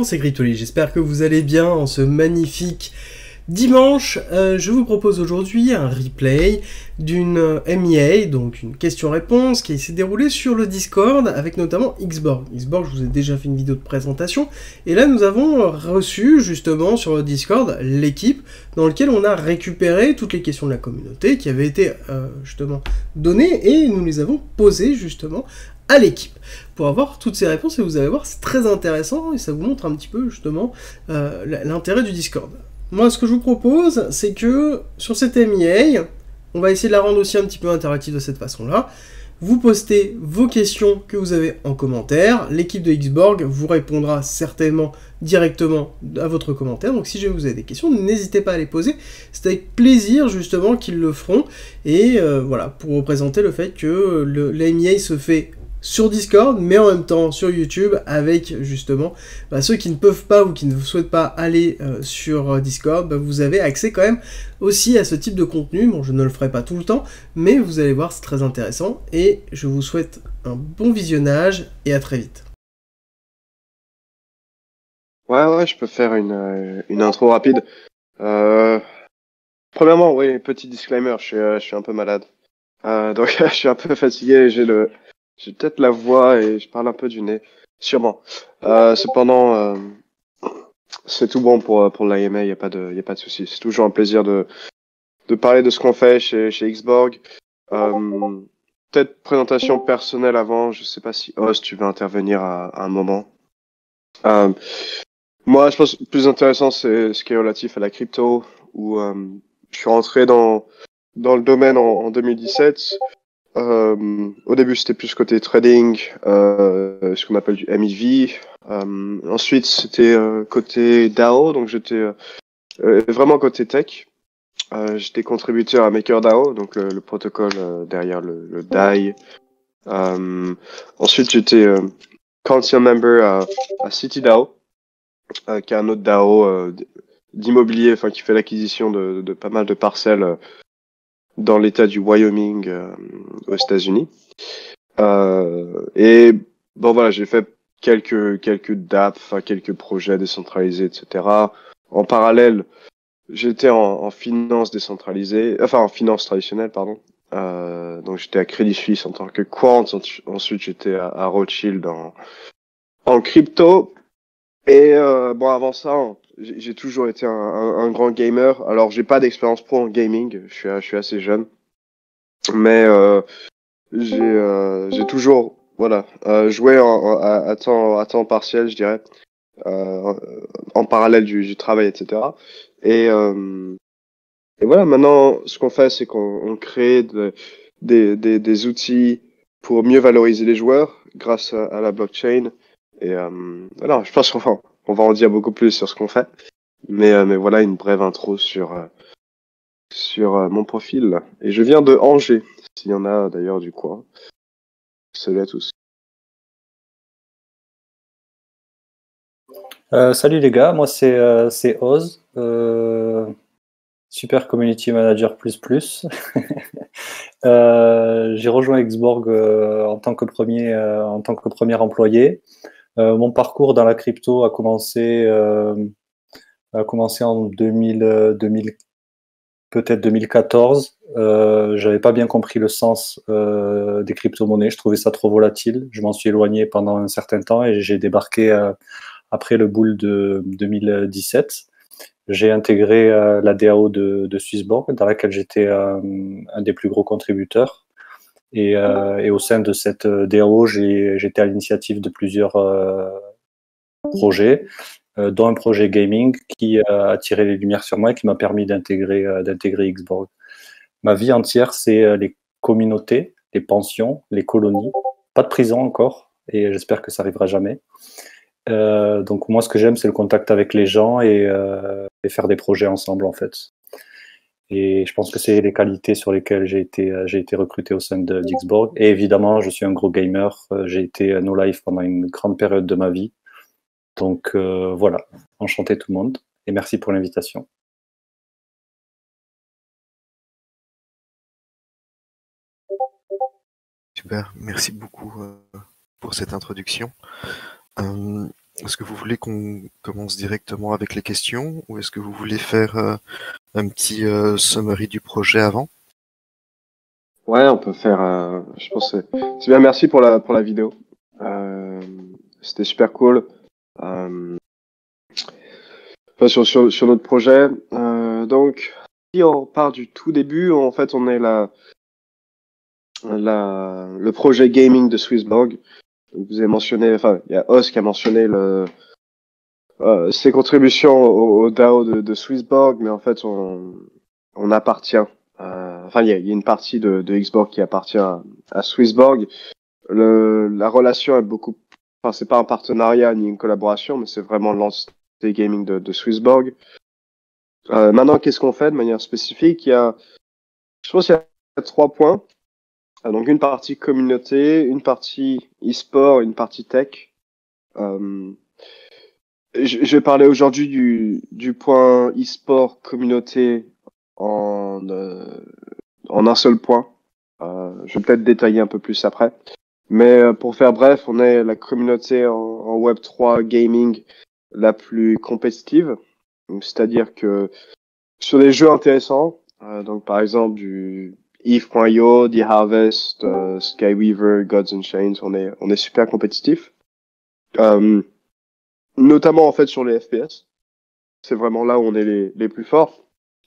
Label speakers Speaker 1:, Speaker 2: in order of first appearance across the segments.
Speaker 1: c'est Cryptoly, j'espère que vous allez bien en ce magnifique dimanche. Je vous propose aujourd'hui un replay d'une MEA, donc une question-réponse qui s'est déroulée sur le Discord avec notamment Xborg. Xborg, je vous ai déjà fait une vidéo de présentation, et là nous avons reçu justement sur le Discord l'équipe dans laquelle on a récupéré toutes les questions de la communauté qui avaient été justement données et nous les avons posées justement à l'équipe pour avoir toutes ces réponses, et vous allez voir, c'est très intéressant et ça vous montre un petit peu justement l'intérêt du Discord. Moi, ce que je vous propose, c'est que sur cette MEA, on va essayer de la rendre aussi un petit peu interactive de cette façon-là. Vous postez vos questions que vous avez en commentaire, l'équipe de Xborg vous répondra certainement directement à votre commentaire, donc si jamais vous avez des questions, n'hésitez pas à les poser, c'est avec plaisir justement qu'ils le feront, et voilà, pour représenter le fait que la MEA se fait sur Discord, mais en même temps sur YouTube, avec justement ceux qui ne peuvent pas ou qui ne souhaitent pas aller sur Discord, vous avez accès quand même aussi à ce type de contenu. Bon, je ne le ferai pas tout le temps, mais vous allez voir, c'est très intéressant, et je vous souhaite un bon visionnage, et à très vite.
Speaker 2: Ouais, je peux faire une intro rapide. Premièrement, oui, petit disclaimer, je suis un peu malade. Donc je suis un peu fatigué, j'ai peut-être la voix et je parle un peu du nez, sûrement. Cependant, c'est tout bon pour l'AMA, y a pas de souci. C'est toujours un plaisir de parler de ce qu'on fait chez Xborg. Peut-être présentation personnelle avant, je sais pas si Oz, tu veux intervenir à un moment. Moi, je pense que le plus intéressant, c'est ce qui est relatif à la crypto, où je suis rentré dans le domaine en 2017. Au début, c'était plus côté trading, ce qu'on appelle du MEV. Ensuite, c'était côté DAO, donc j'étais vraiment côté tech. J'étais contributeur à MakerDAO, donc le protocole derrière le DAI. Ensuite, j'étais council member à CityDAO, qui est un autre DAO d'immobilier, enfin qui fait l'acquisition de pas mal de parcelles dans l'état du Wyoming aux États-Unis. Et bon voilà, j'ai fait quelques dApps, enfin quelques projets décentralisés, etc. En parallèle, j'étais en finance décentralisée, enfin en finance traditionnelle, pardon. Donc j'étais à Crédit Suisse en tant que quant. Ensuite j'étais à Rothschild en crypto. Et bon, avant ça, j'ai toujours été un grand gamer. Alors j'ai pas d'expérience pro en gaming, je suis assez jeune, mais j'ai toujours joué à temps partiel, je dirais, euh, en parallèle du travail, etc. Et, euh, et voilà, maintenant, ce qu'on fait, c'est qu'on crée des outils pour mieux valoriser les joueurs grâce à la blockchain. Et voilà, je pense qu'on va en dire beaucoup plus sur ce qu'on fait. Mais voilà une brève intro sur mon profil. Et je viens de Angers, s'il y en a d'ailleurs du coin. Salut à tous.
Speaker 3: Salut les gars, moi c'est Oz, Super Community Manager plus. J'ai rejoint Xborg en tant que premier employé. Mon parcours dans la crypto a commencé en 2000, peut-être 2014. J'avais pas bien compris le sens des crypto-monnaies. Je trouvais ça trop volatile. Je m'en suis éloigné pendant un certain temps et j'ai débarqué après le bull de 2017. J'ai intégré la DAO de Swissborg, dans laquelle j'étais un des plus gros contributeurs. Et au sein de cette DAO, j'étais à l'initiative de plusieurs projets, dont un projet gaming qui a attiré les lumières sur moi et qui m'a permis d'intégrer Xborg. Ma vie entière, c'est les communautés, les pensions, les colonies. Pas de prison encore, et j'espère que ça arrivera jamais. Donc moi, ce que j'aime, c'est le contact avec les gens et faire des projets ensemble, en fait. Et je pense que c'est les qualités sur lesquelles j'ai été recruté au sein de Xborg. Et évidemment, je suis un gros gamer. J'ai été no life pendant une grande période de ma vie. Donc voilà, enchanté tout le monde et merci pour l'invitation.
Speaker 4: Super, merci beaucoup pour cette introduction. Est-ce que vous voulez qu'on commence directement avec les questions ou est-ce que vous voulez faire un petit summary du projet avant?
Speaker 2: Ouais, on peut faire. Je pense que c'est bien. Merci pour la vidéo. C'était super cool. Enfin, sur notre projet. Donc, si on part du tout début, en fait, on est le projet gaming de Swissborg. Vous avez mentionné, enfin, il y a Os qui a mentionné ses contributions au DAO de Swissborg, mais en fait, on appartient. Enfin, il y a une partie de Xborg qui appartient à Swissborg. La relation est beaucoup. Enfin, c'est pas un partenariat ni une collaboration, mais c'est vraiment l'entité gaming de Swissborg. Maintenant, qu'est-ce qu'on fait de manière spécifique? Je pense qu'il y a 3 points. Donc, une partie communauté, une partie e-sport, une partie tech. Je vais parler aujourd'hui du point e-sport communauté en un seul point. Je vais peut-être détailler un peu plus après. Mais pour faire bref, on est la communauté en Web3 gaming la plus compétitive. C'est-à-dire que sur des jeux intéressants, donc par exemple du Eve.io, The Harvest, Skyweaver, Gods and Chains, on est super compétitif. Notamment en fait sur les FPS. C'est vraiment là où on est les plus forts.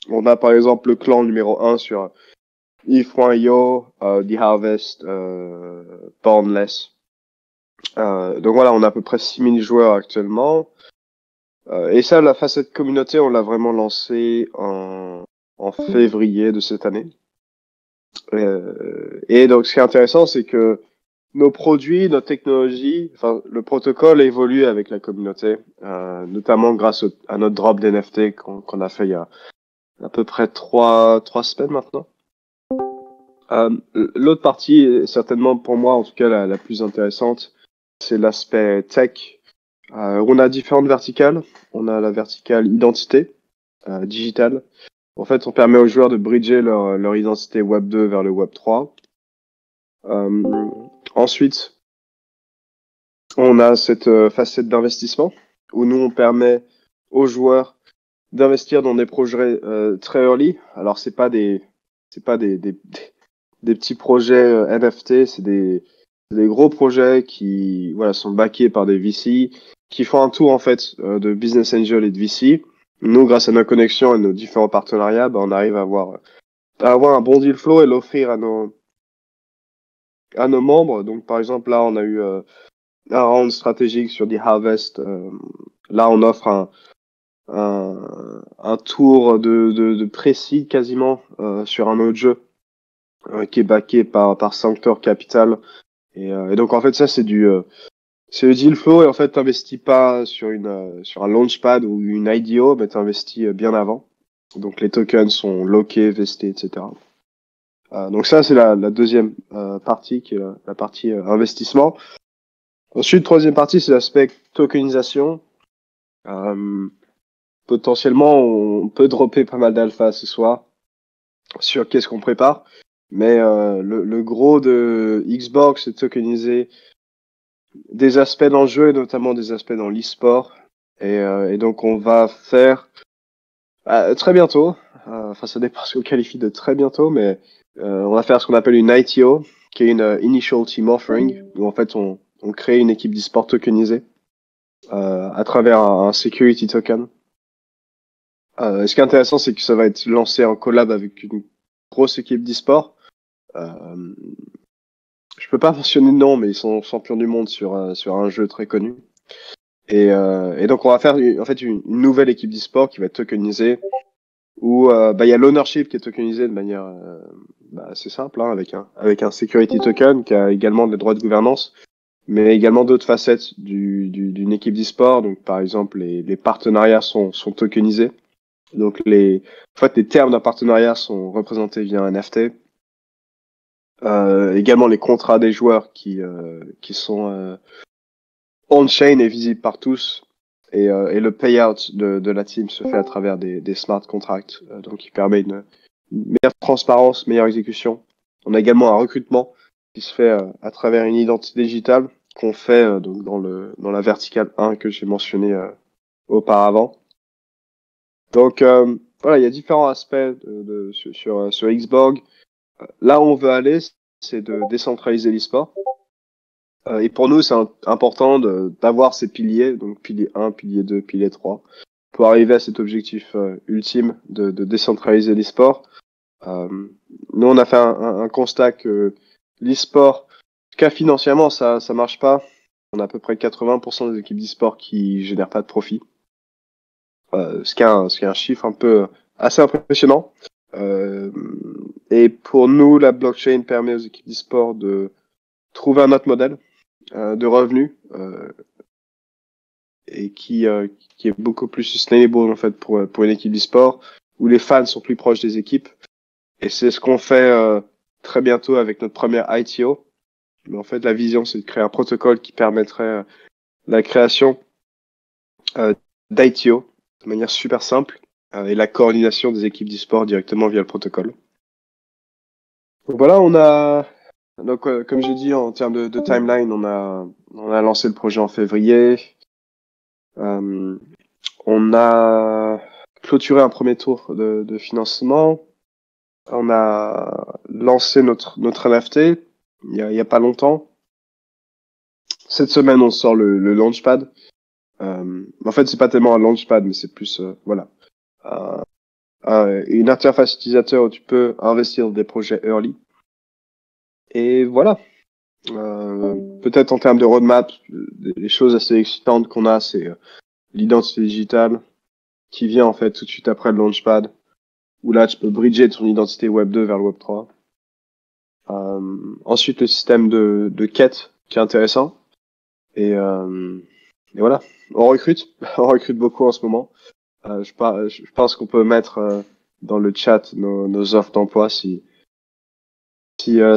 Speaker 2: On a par exemple le clan numéro 1 sur Eve.io, The Harvest, Boundless. Donc voilà, on a à peu près 6000 joueurs actuellement. Et ça, la facette communauté, on l'a vraiment lancée en février de cette année. Et donc ce qui est intéressant, c'est que nos produits, notre technologie, enfin le protocole évolue avec la communauté, notamment grâce à notre drop d'NFT qu'on a fait il y a à peu près 3 semaines maintenant. L'autre partie, est certainement pour moi en tout cas la plus intéressante, c'est l'aspect tech. On a différentes verticales. On a la verticale identité digitale. En fait, on permet aux joueurs de bridger leur identité Web 2 vers le Web 3. Ensuite, on a cette facette d'investissement où nous on permet aux joueurs d'investir dans des projets très early. Alors c'est pas des petits projets NFT, c'est des gros projets qui sont backés par des VC qui font un tour en fait de business angel et de VC. Nous, grâce à nos connexions et nos différents partenariats, on arrive à avoir un bon deal flow et l'offrir à nos membres. Donc par exemple là, on a eu un round stratégique sur The Harvest. Là, on offre un tour de précis quasiment sur un autre jeu qui est backé par Sanctor Capital. Et donc en fait ça c'est le deal flow et en fait t'investis pas sur un launchpad ou une IDO, mais t'investis bien avant. Donc les tokens sont lockés, vestés, etc. Donc ça c'est la deuxième partie qui est la partie investissement. Ensuite, troisième partie, c'est l'aspect tokenisation. Potentiellement, on peut dropper pas mal d'alpha ce soir sur qu'est-ce qu'on prépare. Mais le gros de Xbox, c'est de tokeniser des aspects dans le jeu et notamment des aspects dans l'e-sport. Et donc, on va faire très bientôt. Enfin, ça dépend ce qu'on qualifie de très bientôt, mais on va faire ce qu'on appelle une ITO, qui est une Initial Team Offering, où en fait, on crée une équipe d'e-sport tokenisée à travers un security token. Ce qui est intéressant, c'est que ça va être lancé en collab avec une grosse équipe d'e-sport. Je peux pas mentionner de nom, mais ils sont champions du monde sur un jeu très connu. Et donc on va faire en fait une nouvelle équipe d'e-sport qui va être tokenisée, où il y a l'ownership qui est tokenisé de manière assez simple, hein, avec un security token qui a également des droits de gouvernance, mais également d'autres facettes d'une équipe d'e-sport. Donc par exemple les partenariats sont tokenisés. Donc les termes d'un partenariat sont représentés via un NFT. Également les contrats des joueurs qui sont on-chain et visibles par tous. Et le payout de la team se fait à travers des smart contracts, donc qui permet une meilleure transparence, meilleure exécution. On a également un recrutement qui se fait à travers une identité digitale qu'on fait donc dans la verticale 1 que j'ai mentionné auparavant. Donc voilà, il y a différents aspects sur Xborg. Là où on veut aller, c'est de décentraliser l'e-sport. Et pour nous, c'est important d'avoir ces piliers, donc pilier 1, pilier 2, pilier 3, pour arriver à cet objectif ultime de décentraliser l'e-sport. Nous, on a fait un constat que l'e-sport, cas financièrement, ça marche pas. On a à peu près 80% des équipes d'e-sport qui génèrent pas de profit. Ce qui est un chiffre un peu assez impressionnant. Et pour nous, la blockchain permet aux équipes d'e-sport de trouver un autre modèle de revenus et qui est beaucoup plus sustainable en fait pour une équipe d'e-sport où les fans sont plus proches des équipes. Et c'est ce qu'on fait très bientôt avec notre première ITO. Mais en fait, la vision, c'est de créer un protocole qui permettrait la création d'ITO de manière super simple et la coordination des équipes d'e-sport directement via le protocole. Donc voilà, on a donc comme j'ai dit en termes de timeline, on a lancé le projet en février. On a clôturé un premier tour de financement. On a lancé notre NFT il y a pas longtemps. Cette semaine, on sort le launchpad. En fait, c'est pas tellement un launchpad, mais c'est plus voilà une interface utilisateur où tu peux investir dans des projets early. Et voilà. Peut-être en termes de roadmap, des choses assez excitantes qu'on a, c'est l'identité digitale qui vient en fait tout de suite après le launchpad, où là tu peux bridger ton identité Web 2 vers le Web 3. Ensuite le système de quête qui est intéressant. Et voilà, on recrute beaucoup en ce moment. Je pense qu'on peut mettre dans le chat nos offres d'emploi si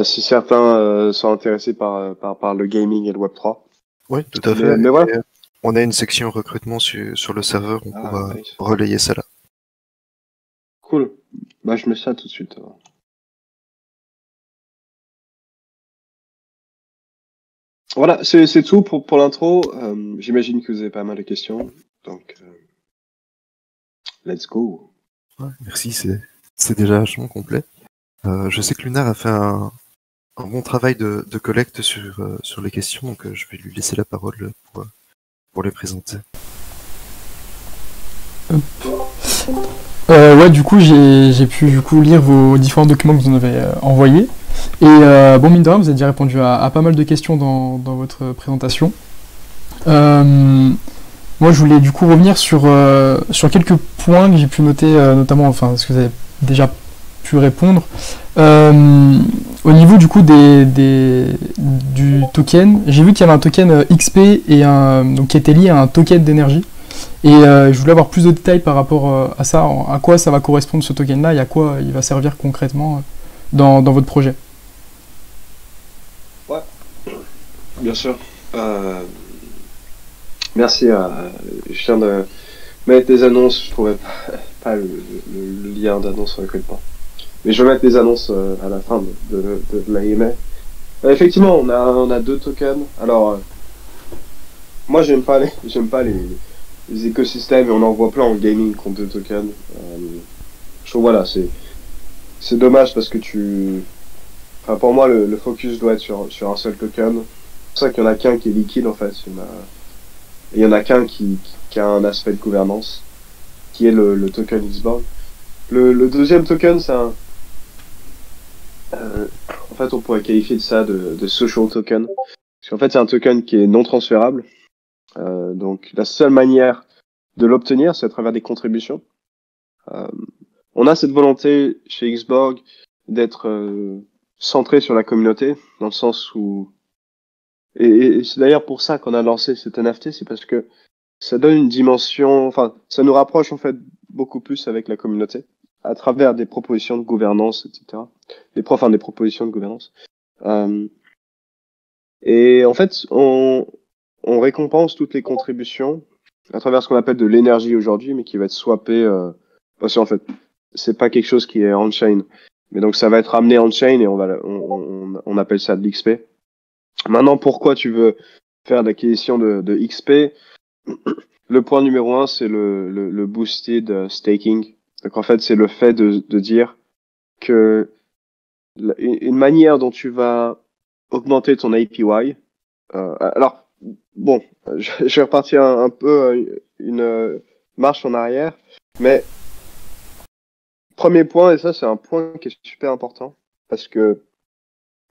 Speaker 2: certains sont intéressés par le gaming et le Web 3.
Speaker 4: Oui, tout à fait.
Speaker 2: Mais voilà.
Speaker 4: On a une section recrutement sur le serveur, on pourra
Speaker 2: nice.
Speaker 4: relayer ça là.
Speaker 2: Cool. Bah, je mets ça tout de suite. Voilà, c'est tout pour l'intro. J'imagine que vous avez pas mal de questions. Donc, let's go.
Speaker 4: Ouais, merci, c'est déjà vachement complet. Je sais que Lunar a fait un bon travail de collecte sur les questions, donc je vais lui laisser la parole pour les présenter.
Speaker 5: Ouais, du coup, j'ai pu lire vos différents documents que vous en avez envoyés. Et bon, mine de rien, vous avez déjà répondu à pas mal de questions dans votre présentation. Moi, je voulais du coup revenir sur quelques points que j'ai pu noter, notamment, enfin, ce que vous avez déjà pu répondre. Au niveau du coup du token, j'ai vu qu'il y avait un token XP et donc qui était lié à un token d'énergie. Et je voulais avoir plus de détails par rapport à ça, à quoi ça va correspondre ce token-là et à quoi il va servir concrètement dans votre projet.
Speaker 2: Ouais, bien sûr. Merci. Je viens de mettre des annonces. Je trouvais pas le lien d'annonce sur pas. Mais je vais mettre des annonces à la fin de l'AMA. Effectivement, on a deux tokens. Alors, moi j'aime pas les écosystèmes et on en voit plein en gaming qui ont deux tokens. Je trouve voilà, c'est dommage parce que enfin pour moi le focus doit être sur un seul token. C'est pour ça qu'il y en a qu'un qui est liquide en fait. Il y en a qu'un qui a un aspect de gouvernance, qui est le token Xborg. Le deuxième token, c'est en fait, on pourrait qualifier de ça de social token. Parce qu'en fait, c'est un token qui est non transférable. Donc, la seule manière de l'obtenir, c'est à travers des contributions. On a cette volonté chez Xborg d'être centré sur la communauté, dans le sens où... Et c'est d'ailleurs pour ça qu'on a lancé cet NFT, c'est parce que ça donne une dimension... Enfin, ça nous rapproche en fait beaucoup plus avec la communauté, à travers des propositions de gouvernance, etc. Des propositions de gouvernance. Et en fait, on récompense toutes les contributions à travers ce qu'on appelle de l'énergie aujourd'hui, mais qui va être swappé. Parce qu'en fait, c'est pas quelque chose qui est on-chain. Mais donc, ça va être amené on-chain et on appelle ça de l'XP. Maintenant, pourquoi tu veux faire l'acquisition de XP, le point numéro 1, c'est le boosted staking. Donc en fait, c'est le fait de dire que une manière dont tu vas augmenter ton APY. Alors, bon, je vais repartir un peu une marche en arrière, mais premier point, et ça c'est un point qui est super important, parce que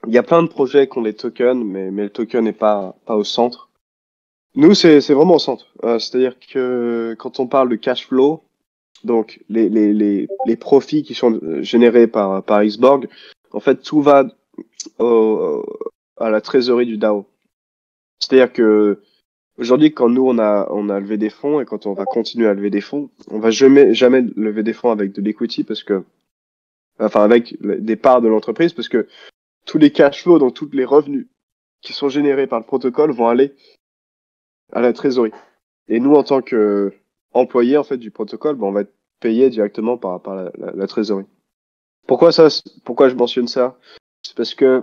Speaker 2: il y a plein de projets qui ont des tokens, mais le token n'est pas au centre. Nous, c'est vraiment au centre. C'est-à-dire que quand on parle de cash flow, donc les profits qui sont générés par Xborg, en fait, tout va à la trésorerie du DAO. C'est-à-dire que aujourd'hui, quand nous on a levé des fonds et quand on va continuer à lever des fonds, on va jamais lever des fonds avec de l'equity parce que, enfin, avec des parts de l'entreprise, parce que tous les cash flows, donc tous les revenus qui sont générés par le protocole vont aller à la trésorerie. Et nous, en tant que employés en fait du protocole, on va être payé directement par la trésorerie. Pourquoi je mentionne ça? C'est parce que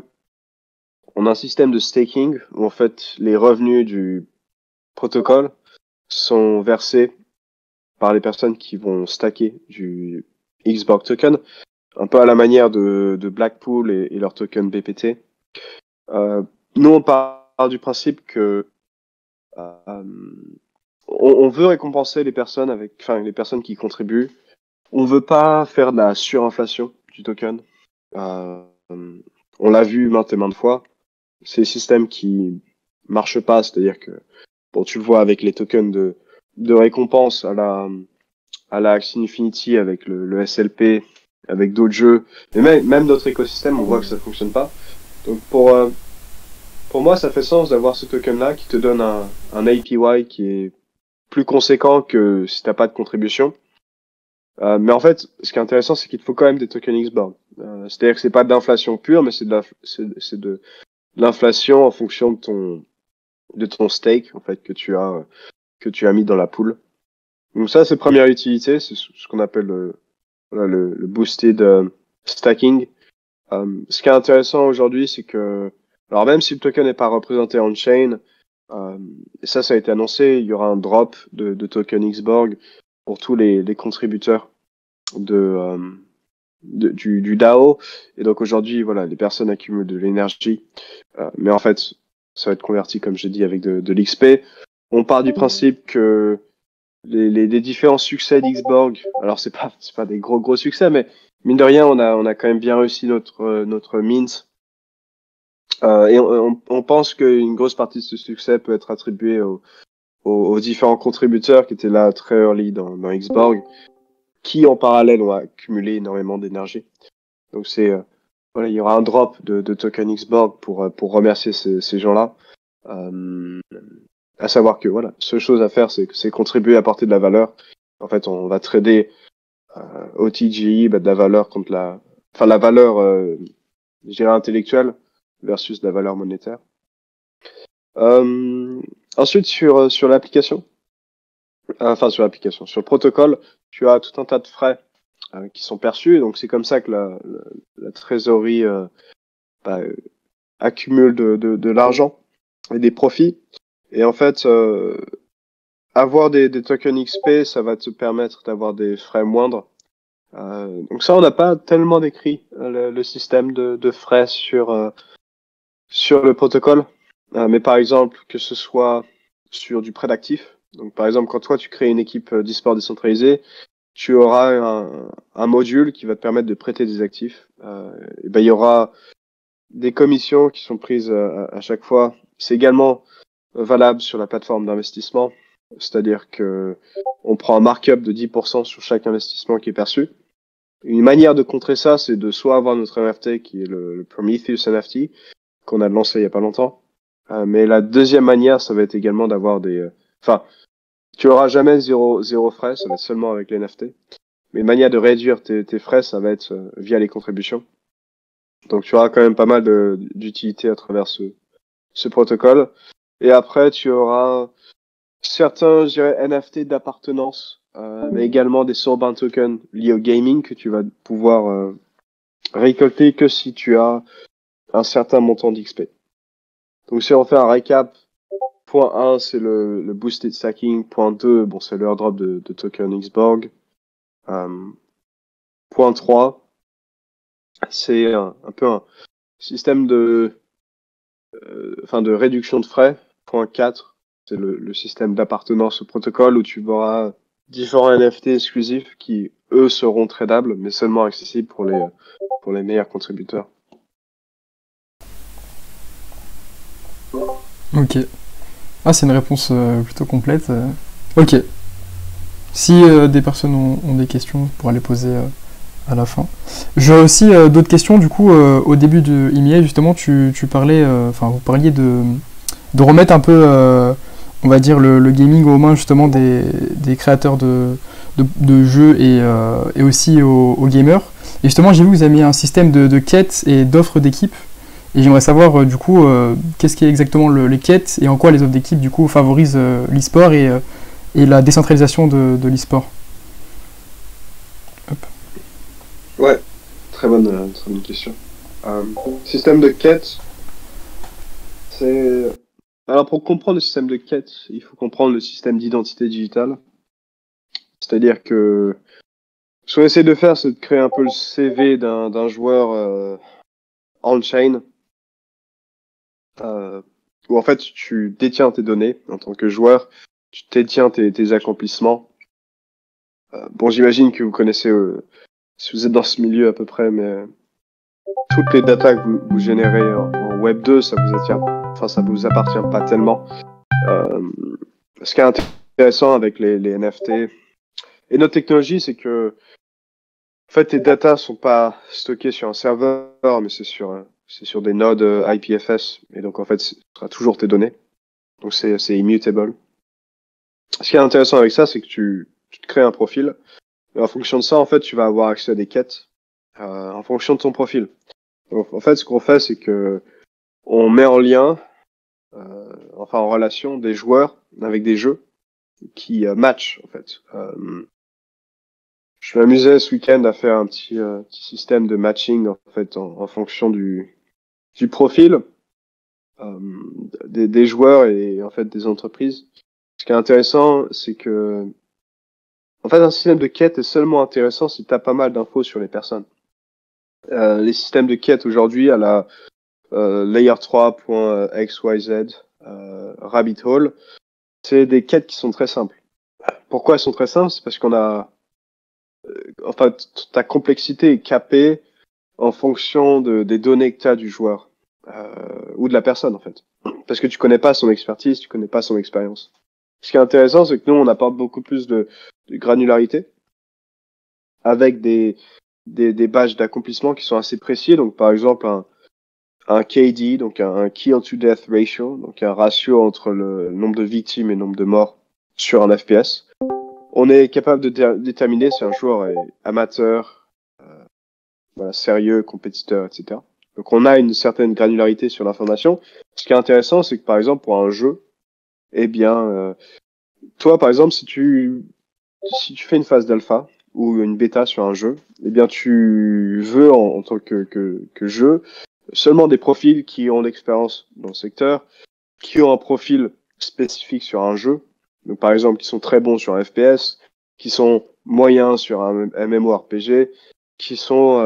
Speaker 2: on a un système de staking où en fait les revenus du protocole sont versés par les personnes qui vont stacker du Xborg token, un peu à la manière de Blackpool et leur token BPT. Nous, on part du principe que on veut récompenser les personnes les personnes qui contribuent. On veut pas faire de la surinflation du token. On l'a vu maintes et maintes fois. C'est des systèmes qui marchent pas, c'est-à-dire que bon, tu le vois avec les tokens de récompense à la Axie Infinity avec le SLP, avec d'autres jeux, mais même notre écosystème, on voit que ça fonctionne pas. Donc pour moi, ça fait sens d'avoir ce token-là qui te donne un APY qui est plus conséquent que si t'as pas de contribution. Mais en fait, ce qui est intéressant, c'est qu'il te faut quand même des tokens Xborg. C'est-à-dire que c'est pas de l'inflation pure, mais c'est de l'inflation en fonction de ton stake en fait que tu as mis dans la pool. Donc ça, c'est première utilité, c'est ce qu'on appelle le boosted stacking. Ce qui est intéressant aujourd'hui, c'est que alors même si le token n'est pas représenté on-chain, et ça a été annoncé, il y aura un drop de token Xborg pour tous les contributeurs du DAO. Et donc aujourd'hui, voilà, les personnes accumulent de l'énergie, mais en fait, ça va être converti, comme j'ai dit, avec de l'XP. On part du principe que les différents succès d'Xborg, alors c'est pas des gros succès, mais mine de rien, on a quand même bien réussi notre mint. Et on pense qu'une grosse partie de ce succès peut être attribuée aux différents contributeurs qui étaient là très early dans Xborg, qui en parallèle ont accumulé énormément d'énergie. Donc voilà, il y aura un drop de token Xborg pour remercier ces gens-là. À savoir que voilà, seule chose à faire, c'est contribuer à apporter de la valeur. En fait, on va trader au TGI de la valeur contre la valeur, je dirais intellectuelle versus la valeur monétaire. Ensuite, sur l'application, sur le protocole, tu as tout un tas de frais qui sont perçus. Donc c'est comme ça que la trésorerie accumule de l'argent et des profits. Et en fait, avoir des tokens XP, ça va te permettre d'avoir des frais moindres. Donc ça, on n'a pas tellement décrit le système de frais sur le protocole. Mais par exemple, que ce soit sur du prêt d'actifs. Donc par exemple, quand toi tu crées une équipe d'e-sport décentralisée, tu auras un module qui va te permettre de prêter des actifs. Et ben il y aura des commissions qui sont prises à chaque fois. C'est également valable sur la plateforme d'investissement, c'est-à-dire que on prend un markup de 10% sur chaque investissement qui est perçu. Une manière de contrer ça, c'est de soit avoir notre NFT qui est le Prometheus NFT qu'on a lancé il y a pas longtemps, mais la deuxième manière, ça va être également d'avoir tu auras jamais zéro frais, ça va être seulement avec les NFT. Mais une manière de réduire tes frais, ça va être via les contributions. Donc tu auras quand même pas mal d'utilité à travers ce protocole. Et après, tu auras certains, je dirais, NFT d'appartenance, mais également des Soulbound tokens liés au gaming que tu vas pouvoir récolter que si tu as un certain montant d'XP. Donc si on fait un récap Point 1, c'est le boosted stacking. Point 2, bon, c'est l'airdrop de token Xborg. Point 3, c'est un peu un système de réduction de frais. Point 4, c'est le système d'appartenance au protocole où tu auras différents NFT exclusifs qui, eux, seront tradables, mais seulement accessibles pour les meilleurs contributeurs.
Speaker 5: Ok. Ah, c'est une réponse plutôt complète. Ok. Si des personnes ont des questions, on pourra les poser à la fin. J'ai aussi d'autres questions. Du coup, au début de EMEA, justement, tu parlais, vous parliez de remettre un peu, on va dire, le gaming aux mains justement des créateurs de jeux et aussi aux gamers. Et justement, j'ai vu que vous avez mis un système de quêtes et d'offres d'équipe. Et j'aimerais savoir du coup qu'est-ce qu'est exactement les quêtes et en quoi les offres d'équipe du coup favorisent l'e-sport et la décentralisation de l'e-sport. Hop.
Speaker 2: Ouais, très bonne question. Système de quête, c'est... Alors pour comprendre le système de quête, il faut comprendre le système d'identité digitale. C'est-à-dire que ce qu'on essaie de faire, c'est de créer un peu le CV d'un joueur on-chain, où en fait tu détiens tes données en tant que joueur, tu détiens tes accomplissements. Bon, j'imagine que vous connaissez, si vous êtes dans ce milieu à peu près, mais toutes les datas que vous générez en Web 2, ça vous appartient pas tellement. Ce qui est intéressant avec les NFT et notre technologie, c'est que en fait tes datas sont pas stockées sur un serveur, mais c'est sur des nodes IPFS, et donc en fait ce sera toujours tes données. Donc c'est immutable. Ce qui est intéressant avec ça, c'est que tu te crées un profil, et en fonction de ça, en fait, tu vas avoir accès à des quêtes en fonction de ton profil. Donc, en fait, ce qu'on fait, c'est que on met en lien, en relation des joueurs avec des jeux qui matchent, en fait. Je m'amusais ce week-end à faire un petit système de matching, en fait, en fonction du profil des joueurs et en fait des entreprises. Ce qui est intéressant, c'est que en fait, un système de quête est seulement intéressant si tu as pas mal d'infos sur les personnes. Les systèmes de quête aujourd'hui à la layer 3.xyz rabbit hole, c'est des quêtes qui sont très simples. Pourquoi elles sont très simples? C'est parce qu'on a ta complexité est capée en fonction des données que tu as du joueur ou de la personne en fait. Parce que tu connais pas son expertise, tu connais pas son expérience. Ce qui est intéressant, c'est que nous on apporte beaucoup plus de granularité avec des badges d'accomplissement qui sont assez précis. Donc par exemple un KD, donc un kill to death ratio, donc un ratio entre le nombre de victimes et le nombre de morts sur un FPS. On est capable de déterminer si un joueur est amateur, sérieux, compétiteur, etc. Donc on a une certaine granularité sur l'information. Ce qui est intéressant, c'est que par exemple pour un jeu, eh bien, toi par exemple, si tu fais une phase d'alpha ou une bêta sur un jeu, eh bien tu veux en tant que jeu seulement des profils qui ont l'expérience dans le secteur, qui ont un profil spécifique sur un jeu. Donc par exemple, qui sont très bons sur un FPS, qui sont moyens sur un MMORPG, qui sont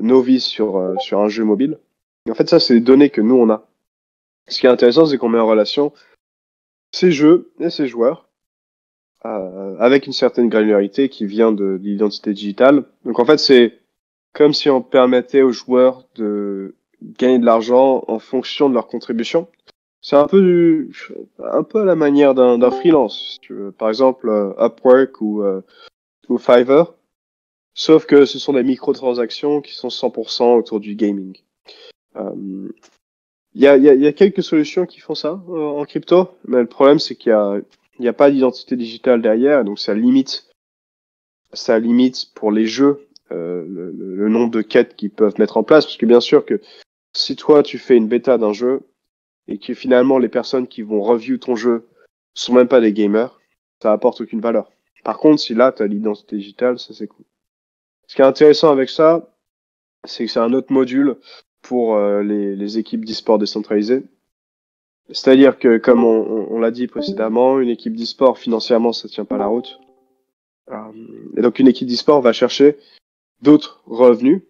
Speaker 2: novices sur un jeu mobile. Et en fait, ça, c'est des données que nous, on a. Ce qui est intéressant, c'est qu'on met en relation ces jeux et ces joueurs avec une certaine granularité qui vient de l'identité digitale. Donc en fait, c'est comme si on permettait aux joueurs de gagner de l'argent en fonction de leur contribution. C'est un peu à la manière d'un freelance. Si tu veux. Par exemple, Upwork ou Fiverr. Sauf que ce sont des microtransactions qui sont 100% autour du gaming. Il y a quelques solutions qui font ça en crypto, mais le problème c'est qu'il y a pas d'identité digitale derrière, donc ça limite pour les jeux le nombre de quêtes qu'ils peuvent mettre en place, parce que bien sûr que si toi tu fais une bêta d'un jeu et que finalement les personnes qui vont review ton jeu sont même pas des gamers, ça apporte aucune valeur. Par contre, si là t'as l'identité digitale, ça c'est cool. Ce qui est intéressant avec ça, c'est que c'est un autre module pour les équipes d'e-sport décentralisées. C'est-à-dire que, comme on l'a dit précédemment, une équipe d'e-sport, financièrement, ça tient pas la route. Et donc, une équipe d'e-sport va chercher d'autres revenus.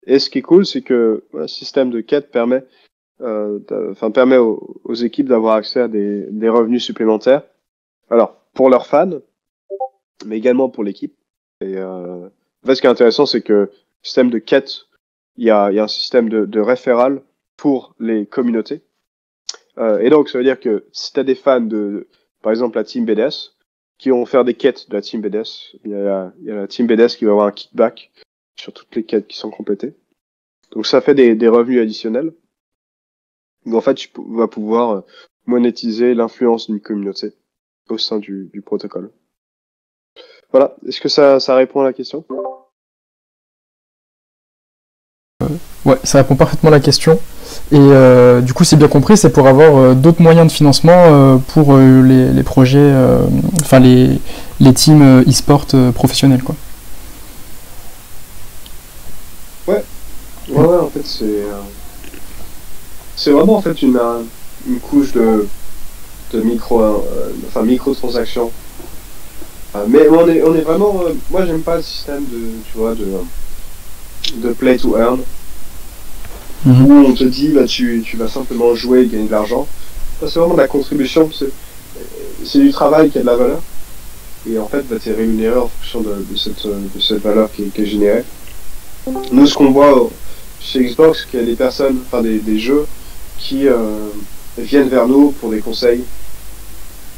Speaker 2: Et ce qui est cool, c'est que un système de quête permet aux équipes d'avoir accès à des revenus supplémentaires. Alors, pour leurs fans, mais également pour l'équipe. Et en fait, ce qui est intéressant, c'est que système de quête, il y a un système de référal pour les communautés. Et donc, ça veut dire que si tu as des fans de, par exemple, la Team BDS, qui vont faire des quêtes de la Team BDS, il y a la Team BDS qui va avoir un kickback sur toutes les quêtes qui sont complétées. Donc, ça fait des revenus additionnels. Donc, en fait, tu vas pouvoir monétiser l'influence d'une communauté au sein du protocole. Voilà. Est-ce que ça répond à la question?
Speaker 5: Ouais, ça répond parfaitement à la question. Et du coup, c'est bien compris, c'est pour avoir d'autres moyens de financement pour les projets, enfin les teams e-sport professionnels, quoi.
Speaker 2: Ouais, en fait, c'est vraiment en fait une couche de microtransactions. Mais on est vraiment, moi j'aime pas le système de play to earn, où on te dit bah tu vas simplement jouer et gagner de l'argent. Ça, c'est vraiment de la contribution, c'est du travail qui a de la valeur, et en fait bah, t'es rémunéré en fonction de cette valeur qui est générée. Nous, ce qu'on voit chez Xbox, c'est qu'il y a des personnes, enfin des jeux qui viennent vers nous pour des conseils.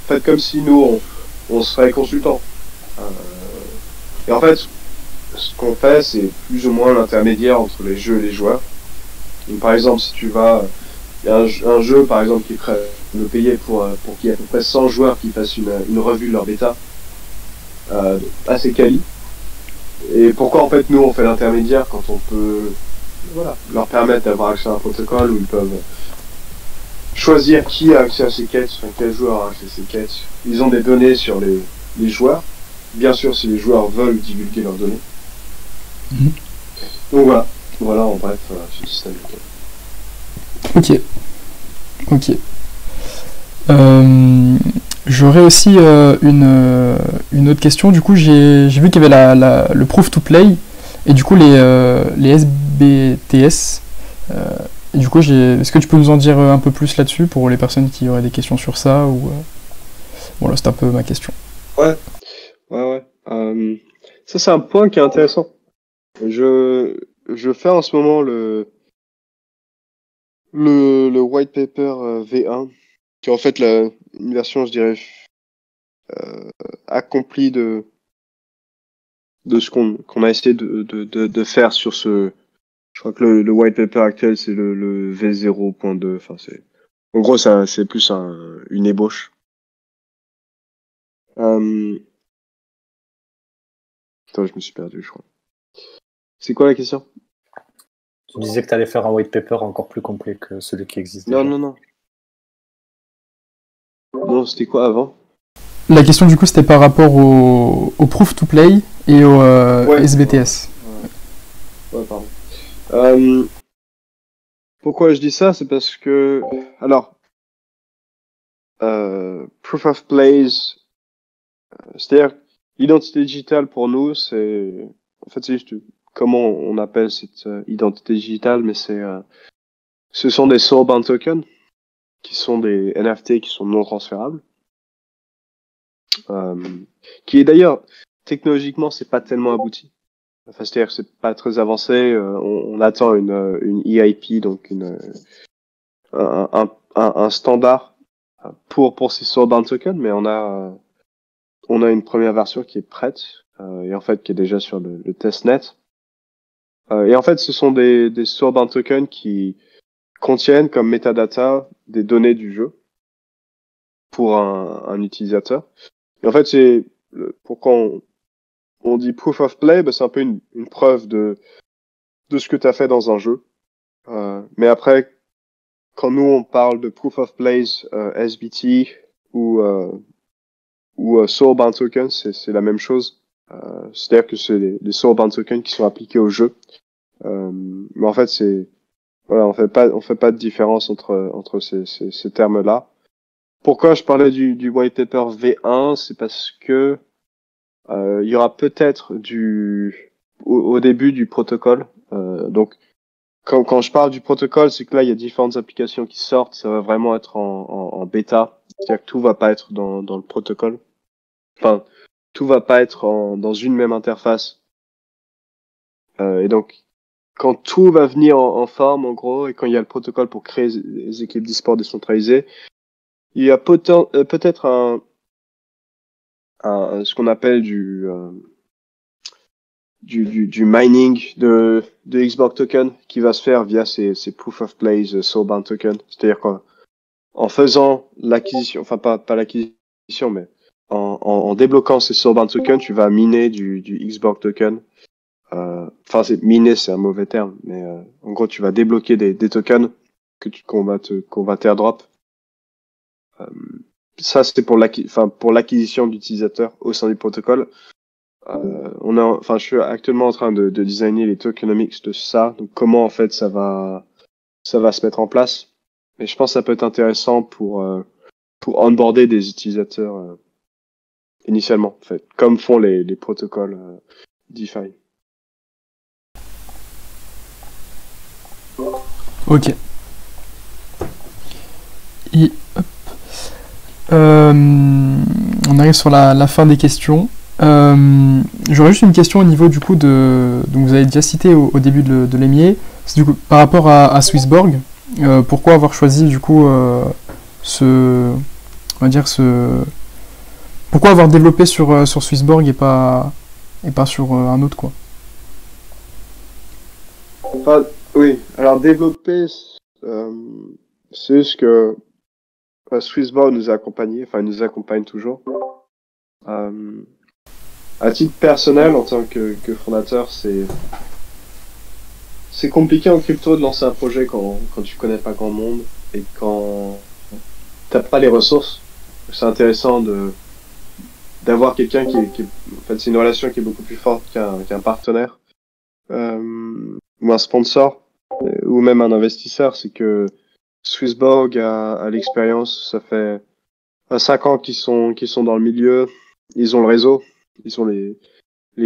Speaker 2: En fait, comme si nous on serait consultants. Et en fait, ce qu'on fait, c'est plus ou moins l'intermédiaire entre les jeux et les joueurs. Donc, par exemple, si tu vas, il y a un jeu par exemple qui est prêt à nous payer pour qu'il y ait à peu près 100 joueurs qui fassent une revue de leur bêta assez quali. Et pourquoi en fait nous on fait l'intermédiaire quand on peut leur permettre d'avoir accès à un protocole où ils peuvent choisir qui a accès à ces quêtes, enfin quel joueur a accès à ces quêtes. Ils ont des données sur les joueurs, bien sûr si les joueurs veulent divulguer leurs données. Donc voilà en bref ce système de quête.
Speaker 5: Ok. J'aurais aussi une autre question. Du coup, j'ai vu qu'il y avait le proof to play et du coup les SBTS. Et du coup, est-ce que tu peux nous en dire un peu plus là-dessus pour les personnes qui auraient des questions sur ça ou Bon, là, c'est un peu ma question.
Speaker 2: Ouais. Ça, c'est un point qui est intéressant. Je fais en ce moment le white paper V1, qui est en fait une version, je dirais, accomplie de ce qu'on a essayé de faire sur ce. Je crois que le white paper actuel, c'est le V0.2. Enfin, en gros, c'est plus une ébauche. Attends, je me suis perdu, je crois. C'est quoi la question?
Speaker 3: Tu disais que tu allais faire un white paper encore plus complet que celui qui existe.
Speaker 2: Non. Non, c'était quoi avant?
Speaker 5: La question du coup c'était par rapport au proof to play et au SBTS.
Speaker 2: Ouais, pardon. Pourquoi je dis ça? C'est parce que alors proof of plays, c'est-à-dire l'identité digitale pour nous, c'est juste comment on appelle cette identité digitale, mais ce sont des soulbound tokens qui sont des NFT qui sont non transférables. Qui est d'ailleurs technologiquement c'est pas tellement abouti. Enfin, c'est-à-dire que c'est pas très avancé. On attend une EIP, donc un standard pour ces soulbound tokens, mais on a une première version qui est prête et en fait qui est déjà sur le testnet. Et en fait, ce sont des soulbound tokens qui contiennent comme metadata des données du jeu pour un utilisateur. Et en fait, c'est pourquoi on dit proof of play, bah, c'est un peu une preuve de ce que tu as fait dans un jeu. Mais après, quand nous on parle de proof of plays, SBT ou soulbound tokens, c'est la même chose. C'est-à-dire que c'est des soulbound tokens qui sont appliqués au jeu. Mais en fait, Voilà, on fait pas de différence entre ces termes-là. Pourquoi je parlais du white paper V1, c'est parce que il y aura peut-être au début du protocole. Donc quand je parle du protocole, c'est que là il y a différentes applications qui sortent. Ça va vraiment être en bêta, c'est-à-dire que tout va pas être dans le protocole. Enfin, tout va pas être dans une même interface. Et donc quand tout va venir en forme, en gros, et quand il y a le protocole pour créer les équipes d'e-sport décentralisées, il y a peut-être ce qu'on appelle du mining de Xbox token qui va se faire via ces proof of plays soulbound token. C'est-à-dire qu'en faisant l'acquisition, enfin pas l'acquisition, mais en débloquant ces soulbound tokens, tu vas miner du Xbox token. Enfin, miner, c'est un mauvais terme, mais en gros, tu vas débloquer des tokens qu'on va t'airdrop. Ça, c'était pour l'acquisition d'utilisateurs au sein du protocole. Je suis actuellement en train de designer les tokenomics de ça. Donc, comment en fait ça va se mettre en place. Et je pense que ça peut être intéressant pour onboarder des utilisateurs initialement, en fait, comme font les protocoles DeFi.
Speaker 5: Ok. Et hop. On arrive sur la fin des questions. J'aurais juste une question au niveau du coup donc vous avez déjà cité au début de l'EMIA, c'est du coup par rapport à Swissborg, pourquoi avoir choisi du coup pourquoi avoir développé sur Swissborg et pas sur un autre quoi.
Speaker 2: Enfin, oui, alors développer, c'est juste que Swissborg nous a accompagnés, enfin nous accompagne toujours. À titre personnel, en tant que fondateur, c'est compliqué en crypto de lancer un projet quand tu connais pas grand monde et quand t'as pas les ressources. C'est intéressant d'avoir quelqu'un en fait, c'est une relation qui est beaucoup plus forte qu'un partenaire ou un sponsor ou même un investisseur. C'est que Swissborg a l'expérience, ça fait 5 ans qu'ils sont dans le milieu, ils ont le réseau, ils ont les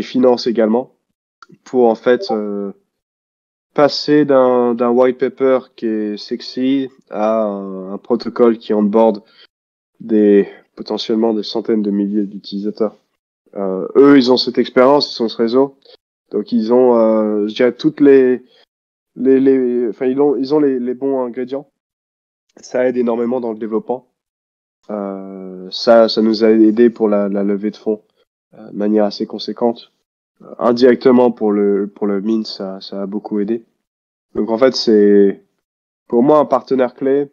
Speaker 2: finances également pour en fait passer d'un white paper qui est sexy à un protocole qui onboard potentiellement des centaines de milliers d'utilisateurs. Eux, ils ont cette expérience, ils ont ce réseau, donc ils ont, je dirais, toutes enfin, ils ont les bons ingrédients. Ça aide énormément dans le développement. Ça nous a aidé pour la levée de fonds de manière assez conséquente. Indirectement pour le mint, ça a beaucoup aidé. Donc en fait, c'est pour moi un partenaire clé.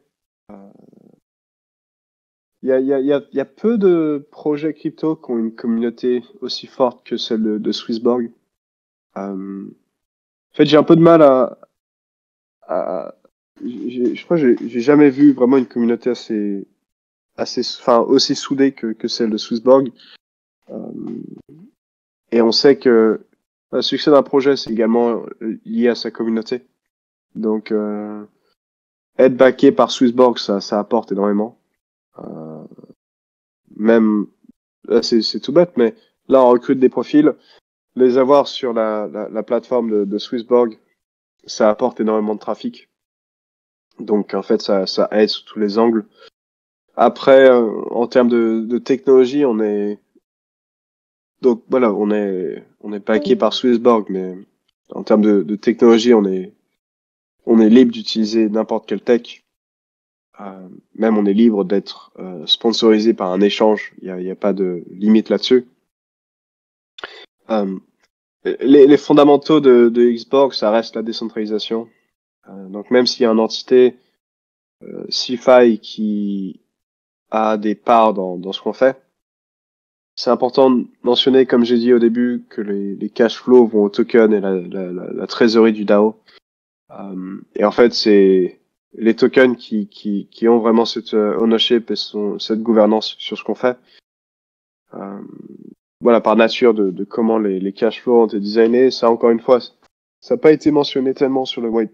Speaker 2: Il y a peu de projets crypto qui ont une communauté aussi forte que celle de Swissborg. En fait, j'ai un peu de mal je crois que j'ai jamais vu vraiment une communauté enfin aussi soudée que celle de Swissborg. Et on sait que le succès d'un projet, c'est également lié à sa communauté. Donc, être backé par Swissborg, ça apporte énormément. Même, là, c'est tout bête, mais là, on recrute des profils. Les avoir sur la plateforme de Swissborg, ça apporte énormément de trafic. Donc, en fait, ça aide sous tous les angles. Après, en termes de technologie, donc voilà, on est backé par Swissborg, mais en termes de technologie, on est libre d'utiliser n'importe quelle tech. Même on est libre d'être sponsorisé par un échange. Il y a pas de limite là-dessus. Les fondamentaux de Xbox, ça reste la décentralisation. Donc même s'il y a une entité CeFi qui a des parts dans ce qu'on fait, c'est important de mentionner, comme j'ai dit au début, que les cash flows vont au token et la trésorerie du DAO. Et en fait, c'est les tokens qui ont vraiment cette ownership et cette gouvernance sur ce qu'on fait. Voilà, par nature de comment les cash flows ont été designés. Ça, encore une fois, ça n'a pas été mentionné tellement sur le white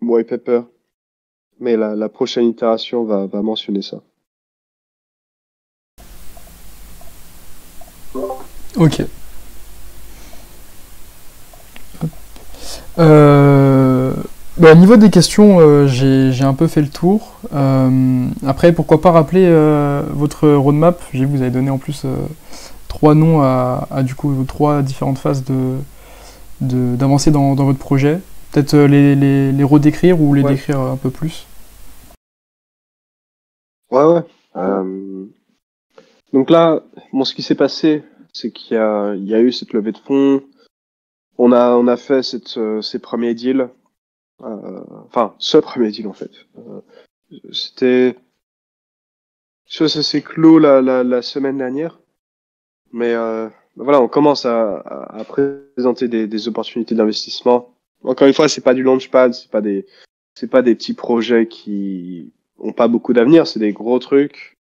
Speaker 2: white paper, mais la prochaine itération va mentionner ça.
Speaker 5: Ok. Au niveau des questions, j'ai un peu fait le tour. Après, pourquoi pas rappeler votre roadmap. J'ai vu que vous avez donné en plus 3 noms à du coup 3 différentes phases d'avancer dans votre projet. Peut-être les redécrire ou les décrire un peu plus.
Speaker 2: Ouais. Donc là, ce qui s'est passé, c'est qu'il y a eu cette levée de fonds. On a fait ces premiers deals. Enfin, ce premier deal en fait. Ça s'est clos la semaine dernière. Mais voilà, on commence à présenter des opportunités d'investissement. Encore une fois, c'est pas du launchpad, c'est pas des petits projets qui ont pas beaucoup d'avenir, c'est des gros trucs.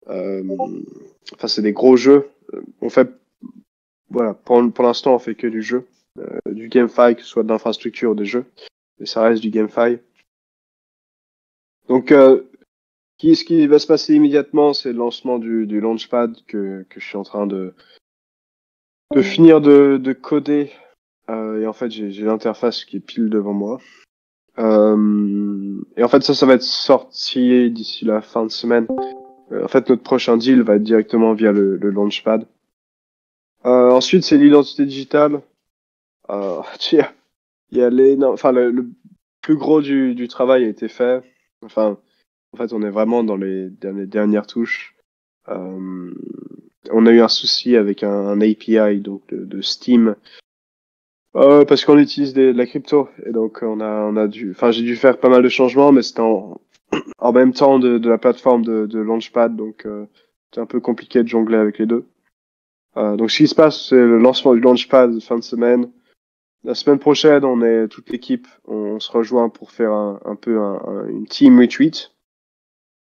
Speaker 2: Enfin, c'est des gros jeux. On fait, voilà, pour l'instant, on fait que du jeu, du GameFi, que ce soit d'infrastructure ou de jeu, mais ça reste du GameFi. Donc, ce qui va se passer immédiatement, c'est le lancement du launchpad que je suis en train de finir de coder. Et en fait, j'ai l'interface qui est pile devant moi. Et en fait, ça va être sorti d'ici la fin de semaine. En fait, notre prochain deal va être directement via le launchpad. Ensuite, c'est l'identité digitale. Il y a le plus gros du travail a été fait. Enfin, en fait, on est vraiment dans les dernières touches. On a eu un souci avec un API donc de Steam. Parce qu'on utilise de la crypto et donc j'ai dû faire pas mal de changements, mais c'était en même temps de la plateforme de Launchpad, donc c'était un peu compliqué de jongler avec les deux. Donc ce qui se passe, c'est le lancement du Launchpad fin de semaine. La semaine prochaine, on est toute l'équipe, on se rejoint pour faire un peu une team retreat.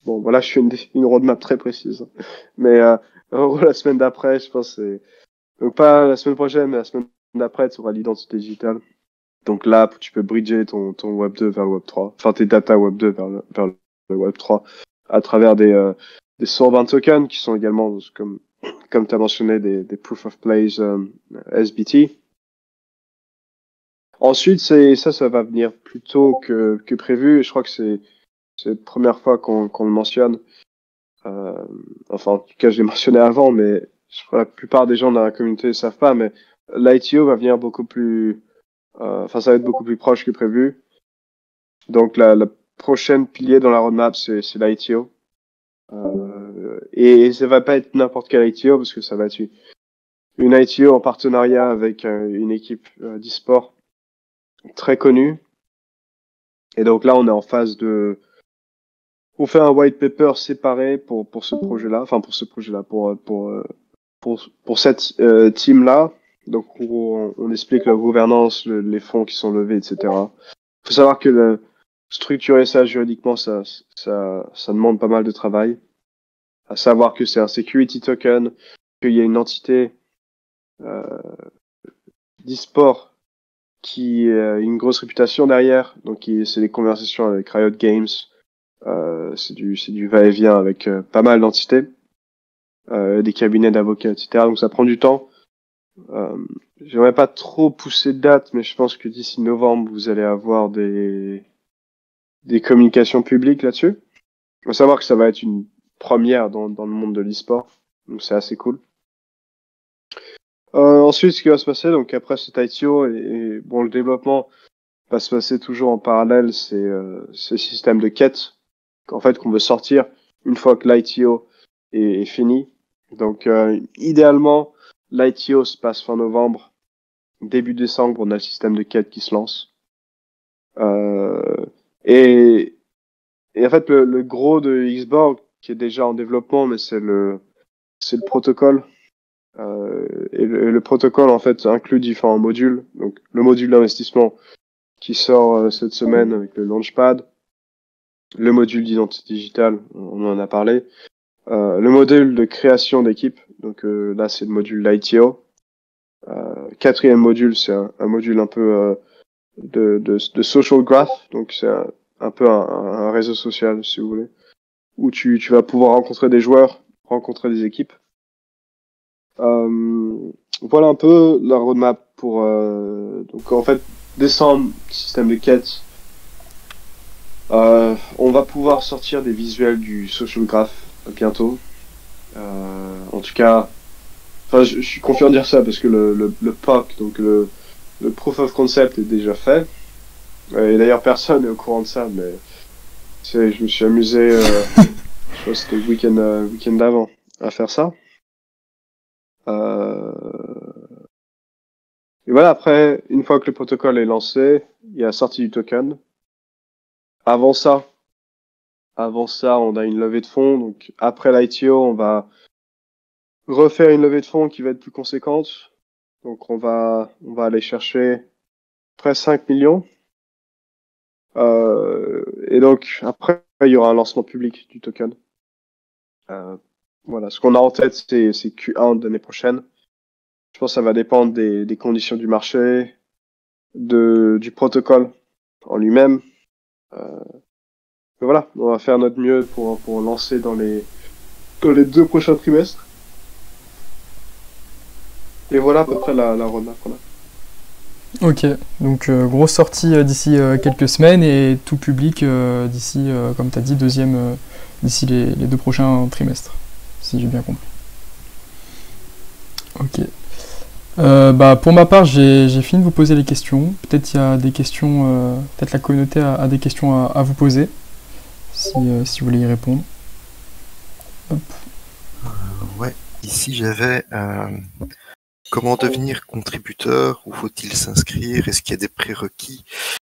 Speaker 2: Bon, voilà, je fais une roadmap très précise, mais en gros, la semaine d'après, je pense c'est donc pas la semaine prochaine, mais la semaine d'après, tu auras l'identité digitale. Donc là, tu peux bridger ton Web 2 vers le Web 3, enfin tes data Web 2 vers le Web 3 à travers des 120 tokens qui sont également, comme tu as mentionné, des Proof of Plays SBT. Ensuite, ça va venir plus tôt que prévu. Et je crois que c'est la première fois qu'on le mentionne. Enfin, en tout cas, je l'ai mentionné avant, mais je crois que la plupart des gens dans la communauté ne savent pas, mais l'ITO va venir beaucoup plus... Enfin, ça va être beaucoup plus proche que prévu. Donc, la prochaine pilier dans la roadmap, c'est l'ITO. Et ça va pas être n'importe quel ITO, parce que ça va être une ITO en partenariat avec une équipe d'e-sport très connue. Et donc là, on est en phase on fait un white paper séparé pour ce projet-là, enfin pour ce projet-là, pour cette team-là. Donc on explique la gouvernance, les fonds qui sont levés, etc. Il faut savoir que structurer ça juridiquement, ça demande pas mal de travail. À savoir que c'est un security token, qu'il y a une entité d'e-sport qui a une grosse réputation derrière. Donc c'est des conversations avec Riot Games. C'est du va-et-vient avec pas mal d'entités, des cabinets d'avocats, etc. Donc ça prend du temps. J'aimerais pas trop pousser de date, mais je pense que d'ici novembre, vous allez avoir des communications publiques là-dessus. Il faut savoir que ça va être une première dans le monde de l'e-sport, donc c'est assez cool. Ensuite, ce qui va se passer, donc après cet ITO, et bon, le développement va se passer toujours en parallèle, c'est ce système de quête en fait qu'on veut sortir une fois que l'ITO est fini. Donc idéalement, l'ITO se passe fin novembre, début décembre, on a le système de quête qui se lance. Et en fait, le gros de Xborg, qui est déjà en développement, mais c'est le protocole. Et le protocole, en fait, inclut différents modules. Donc, le module d'investissement qui sort cette semaine avec le Launchpad. Le module d'identité digitale, on en a parlé. Le module de création d'équipe. Donc, là, c'est le module l'ITO. Quatrième module, c'est un module un peu de social graph. Donc c'est un peu un réseau social, si vous voulez, où tu vas pouvoir rencontrer des joueurs, rencontrer des équipes. Voilà un peu la roadmap pour donc en fait décembre, système de quête. On va pouvoir sortir des visuels du social graph bientôt. En tout cas, enfin, je suis confiant de dire ça parce que le POC, donc le proof of concept est déjà fait. Et d'ailleurs personne n'est au courant de ça, mais je me suis amusé, je crois que c'était le week-end d'avant, à faire ça. Et voilà, après, une fois que le protocole est lancé, il y a la sortie du token. Avant ça, on a une levée de fonds. Donc après l'ITO, on va refaire une levée de fonds qui va être plus conséquente. Donc on va aller chercher près 5 millions. Et donc après, il y aura un lancement public du token. Voilà, ce qu'on a en tête, c'est Q1 de l'année prochaine. Je pense que ça va dépendre des conditions du marché, du protocole en lui-même. Mais voilà, on va faire notre mieux pour lancer dans les 2 prochains trimestres. Et voilà à peu près la roadmap qu'on a.
Speaker 5: Ok, donc grosse sortie d'ici quelques semaines et tout public d'ici, comme tu as dit, d'ici les 2 prochains trimestres, si j'ai bien compris. Ok. Bah, pour ma part, j'ai fini de vous poser les questions. Peut-être il y a des questions, peut-être la communauté a des questions à vous poser, si vous voulez y répondre. Hop.
Speaker 4: Ouais, ici j'avais comment devenir contributeur, où faut-il s'inscrire, est-ce qu'il y a des prérequis,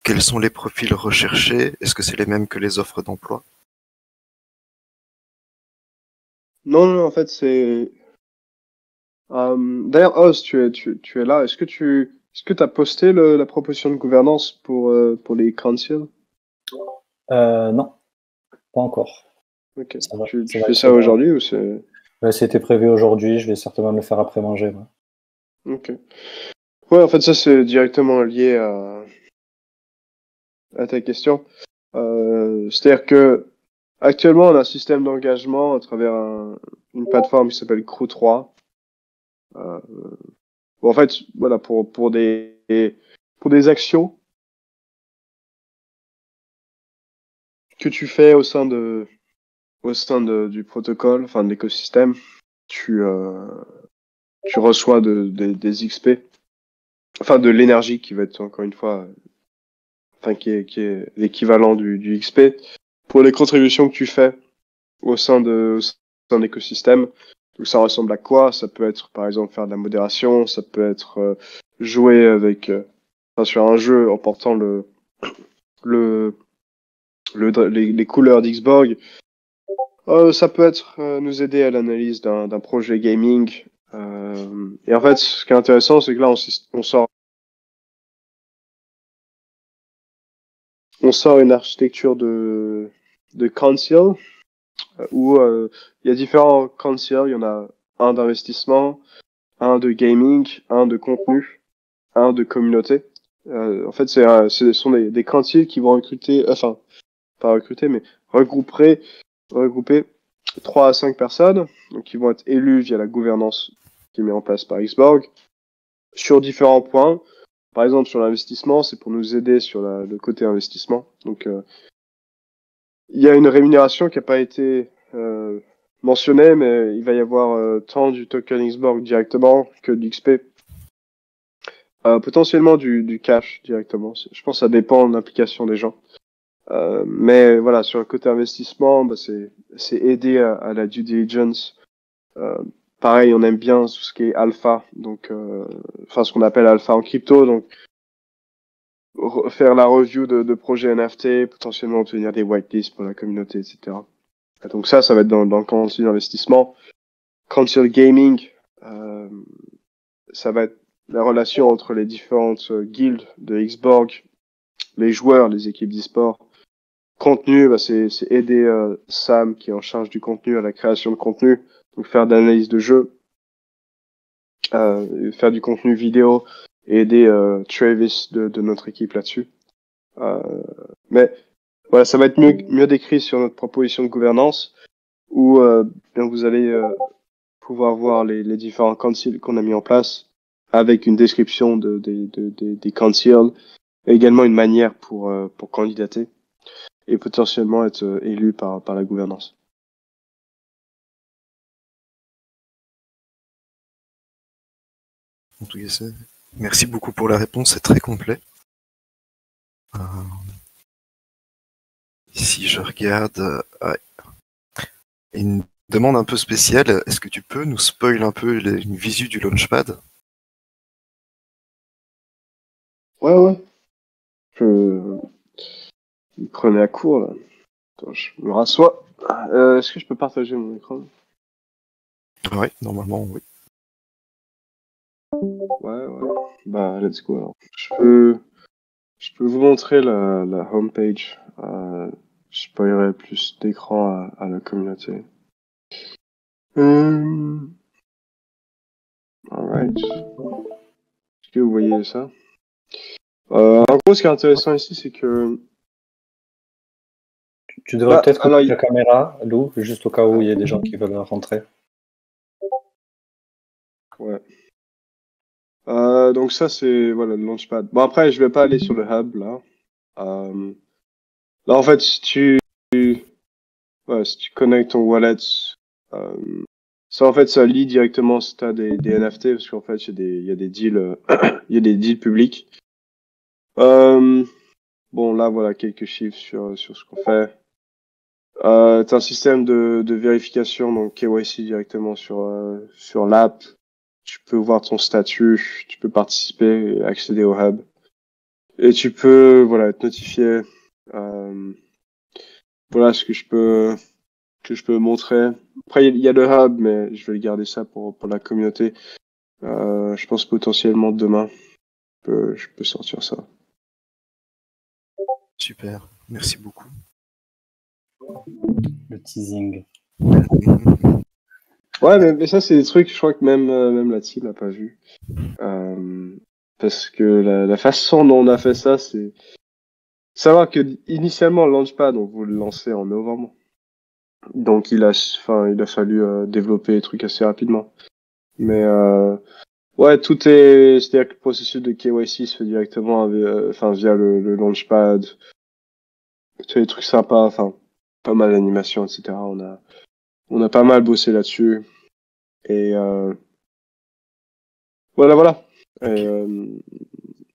Speaker 4: quels sont les profils recherchés, est-ce que c'est les mêmes que les offres d'emploi?
Speaker 2: Non, en fait, c'est... D'ailleurs, Oz, tu es là. Est-ce que t'as posté la proposition de gouvernance pour les councils?
Speaker 3: Non, pas encore.
Speaker 2: Ok.
Speaker 3: Ça va,
Speaker 2: Tu
Speaker 3: ça va
Speaker 2: fais
Speaker 3: être
Speaker 2: ça aujourd'hui ou c'est...
Speaker 3: Ouais, c'était prévu aujourd'hui, je vais certainement le faire après manger. Ouais.
Speaker 2: Ok. Ouais, en fait, ça, c'est directement lié à ta question. C'est-à-dire que actuellement, on a un système d'engagement à travers une plateforme qui s'appelle Crew3. Bon, en fait, voilà, pour des actions que tu fais au sein du protocole, enfin de l'écosystème, tu reçois des XP, enfin de l'énergie qui va être encore une fois, enfin qui est l'équivalent du XP pour les contributions que tu fais au sein de l'écosystème. Donc ça ressemble à quoi? Ça peut être par exemple faire de la modération, ça peut être jouer avec sur un jeu en portant les couleurs d'Xborg. Ça peut être nous aider à l'analyse d'un projet gaming. Et en fait, ce qui est intéressant, c'est que là, on sort une architecture de council où il y a différents councils. Il y en a un d'investissement, un de gaming, un de contenu, un de communauté. En fait, ce sont des councils qui vont recruter, enfin, pas recruter, mais regrouper 3 à 5 personnes, donc qui vont être élus via la gouvernance qui est mise en place par Xborg, sur différents points. Par exemple, sur l'investissement, c'est pour nous aider sur le côté investissement. Donc, il y a une rémunération qui n'a pas été mentionnée, mais il va y avoir tant du token Xborg directement que du XP. Potentiellement du cash directement. Je pense que ça dépend de l'implication des gens. Mais voilà, sur le côté investissement, bah, c'est aider à la due diligence. Pareil, on aime bien tout ce qui est alpha, donc enfin ce qu'on appelle alpha en crypto, donc faire la review de projets NFT, potentiellement obtenir des whitelists pour la communauté, etc. Donc ça va être dans le council d'investissement. Council gaming, ça va être la relation entre les différentes guildes de Xborg, les joueurs, les équipes d'e-sport. Contenu, bah c'est aider Sam qui est en charge du contenu à la création de contenu, donc faire de l'analyse de jeu, faire du contenu vidéo et aider Travis de notre équipe là-dessus. Mais voilà, ça va être mieux décrit sur notre proposition de gouvernance où bien vous allez pouvoir voir les différents councils qu'on a mis en place avec une description des councils et également une manière pour candidater et potentiellement être élu par la gouvernance.
Speaker 4: En tout cas, merci beaucoup pour la réponse, c'est très complet. Ici, je regarde. Une demande un peu spéciale. Est-ce que tu peux nous spoil un peu une visu du Launchpad?
Speaker 2: Ouais. Je me prenais à court là. Attends, je me rassois. Est-ce que je peux partager mon écran?
Speaker 4: Ouais, normalement, oui.
Speaker 2: Ouais. Bah, let's go alors. Je peux vous montrer la homepage. Je spoilerai plus d'écran à la communauté. Alright. Est-ce que vous voyez ça? En gros, ce qui est intéressant ici, c'est que...
Speaker 3: Tu devrais peut-être
Speaker 2: alors,
Speaker 3: couper la caméra, Lou, juste au cas où il y a des gens qui veulent rentrer.
Speaker 2: Ouais. Donc ça, c'est voilà, le Launchpad. Bon, après, je vais pas aller sur le hub, là. Là, en fait, si tu connectes ton wallet, ça, en fait, ça lie directement si t'as des NFT, parce qu'en fait, il y a des deals, il y a des deals publics. Bon, là, voilà, quelques chiffres sur ce qu'on fait. T'as un système de vérification, donc KYC directement sur l'app. Tu peux voir ton statut, tu peux participer et accéder au hub. Et tu peux, voilà, être notifié. Voilà ce que je peux montrer. Après, il y a le hub, mais je vais garder ça pour la communauté. Je pense potentiellement demain, je peux sortir ça.
Speaker 4: Super, merci beaucoup.
Speaker 3: Le teasing.
Speaker 2: Ouais, mais ça, c'est des trucs, je crois que même la team n'a pas vu. Parce que la façon dont on a fait ça, c'est savoir que initialement, le Launchpad, on voulait le lancer en novembre. Donc, il a fallu développer les trucs assez rapidement. Mais ouais, c'est-à-dire que le processus de KYC se fait directement via le Launchpad. C'est des trucs sympas, enfin, pas mal d'animation, etc. On a pas mal bossé là-dessus. Et voilà.
Speaker 4: Okay.
Speaker 2: Et,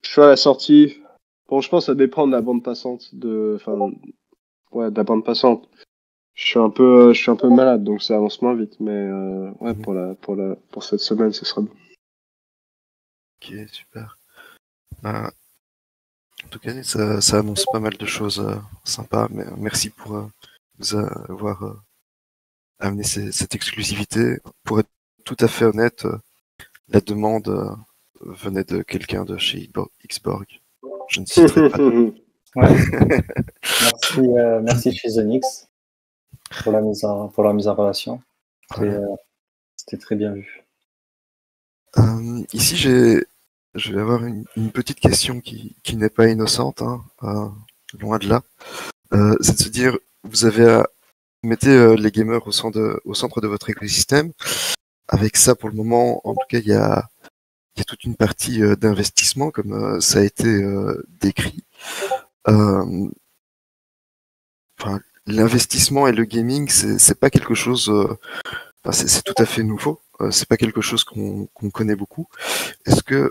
Speaker 2: je suis à la sortie. Bon, je pense que ça dépend de la bande passante, de la bande passante. Je suis un peu malade, donc ça avance moins vite. Mais ouais, pour cette semaine, ce sera bon.
Speaker 4: Ok, super. En tout cas, ça annonce pas mal de choses sympas. Mais merci pour nous avoir amené cette exclusivité. Pour être tout à fait honnête, la demande venait de quelqu'un de chez Xborg. Je ne citerai pas.
Speaker 3: Ouais. Merci chez Zenix pour la mise en relation. C'était très bien vu.
Speaker 4: Ici, je vais avoir une petite question qui n'est pas innocente, hein, loin de là. C'est de se dire, vous mettez les gamers au centre de votre écosystème. Avec ça, pour le moment, en tout cas, il y a toute une partie d'investissement, comme ça a été décrit. L'investissement et le gaming, c'est pas quelque chose. C'est tout à fait nouveau. C'est pas quelque chose qu'on connaît beaucoup. Est-ce que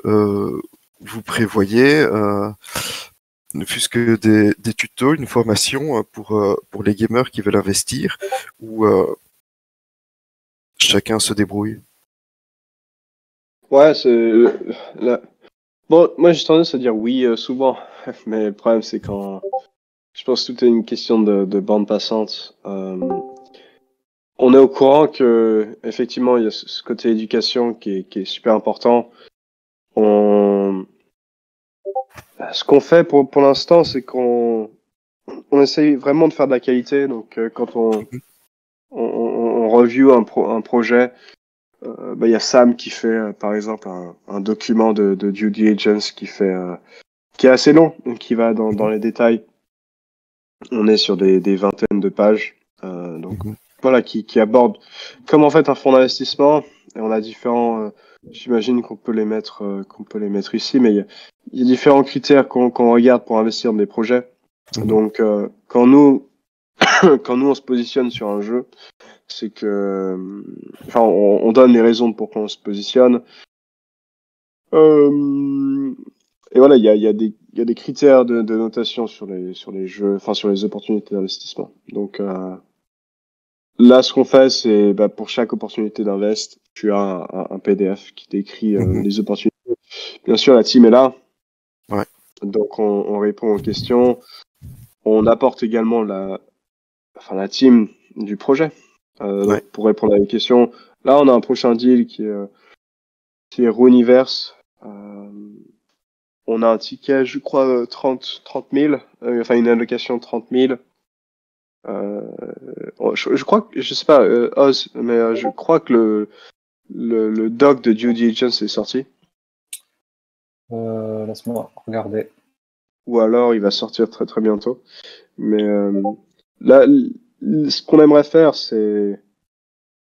Speaker 4: vous prévoyez, ne fût-ce que des tutos, une formation pour les gamers qui veulent investir, ou chacun se débrouille?
Speaker 2: Ouais, bon, moi j'ai tendance à dire oui souvent, mais le problème c'est quand je pense que tout est une question de bande passante. On est au courant que effectivement il y a ce côté éducation qui est super important. Ce qu'on fait pour l'instant, c'est qu'on essaye vraiment de faire de la qualité. Donc quand on review un projet, il y a Sam qui fait, par exemple, un document de due diligence qui est assez long, donc qui va dans les détails. On est sur des vingtaines de pages, donc voilà, qui aborde comme en fait un fonds d'investissement. Et on a différents, j'imagine qu'on peut les mettre ici, mais il y a différents critères qu'on regarde pour investir dans des projets. Donc quand nous on se positionne sur un jeu, c'est que, enfin, on donne les raisons pour qu'on se positionne. Et voilà, il y a des critères de notation sur les jeux, enfin sur les opportunités d'investissement. Donc là, ce qu'on fait, c'est pour chaque opportunité d'invest, tu as un PDF qui décrit les opportunités. Bien sûr, la team est là.
Speaker 4: Ouais.
Speaker 2: Donc on répond aux questions. On apporte également la team du projet. Donc, pour répondre à les questions, là, on a un prochain deal qui est Runiverse. On a un ticket, je crois, 30 000, enfin une allocation de 30 000. Je crois que, je sais pas, Oz, mais je crois que le doc de due diligence est sorti.
Speaker 3: Laisse-moi regarder.
Speaker 2: Ou alors il va sortir très très bientôt. Mais là, ce qu'on aimerait faire, c'est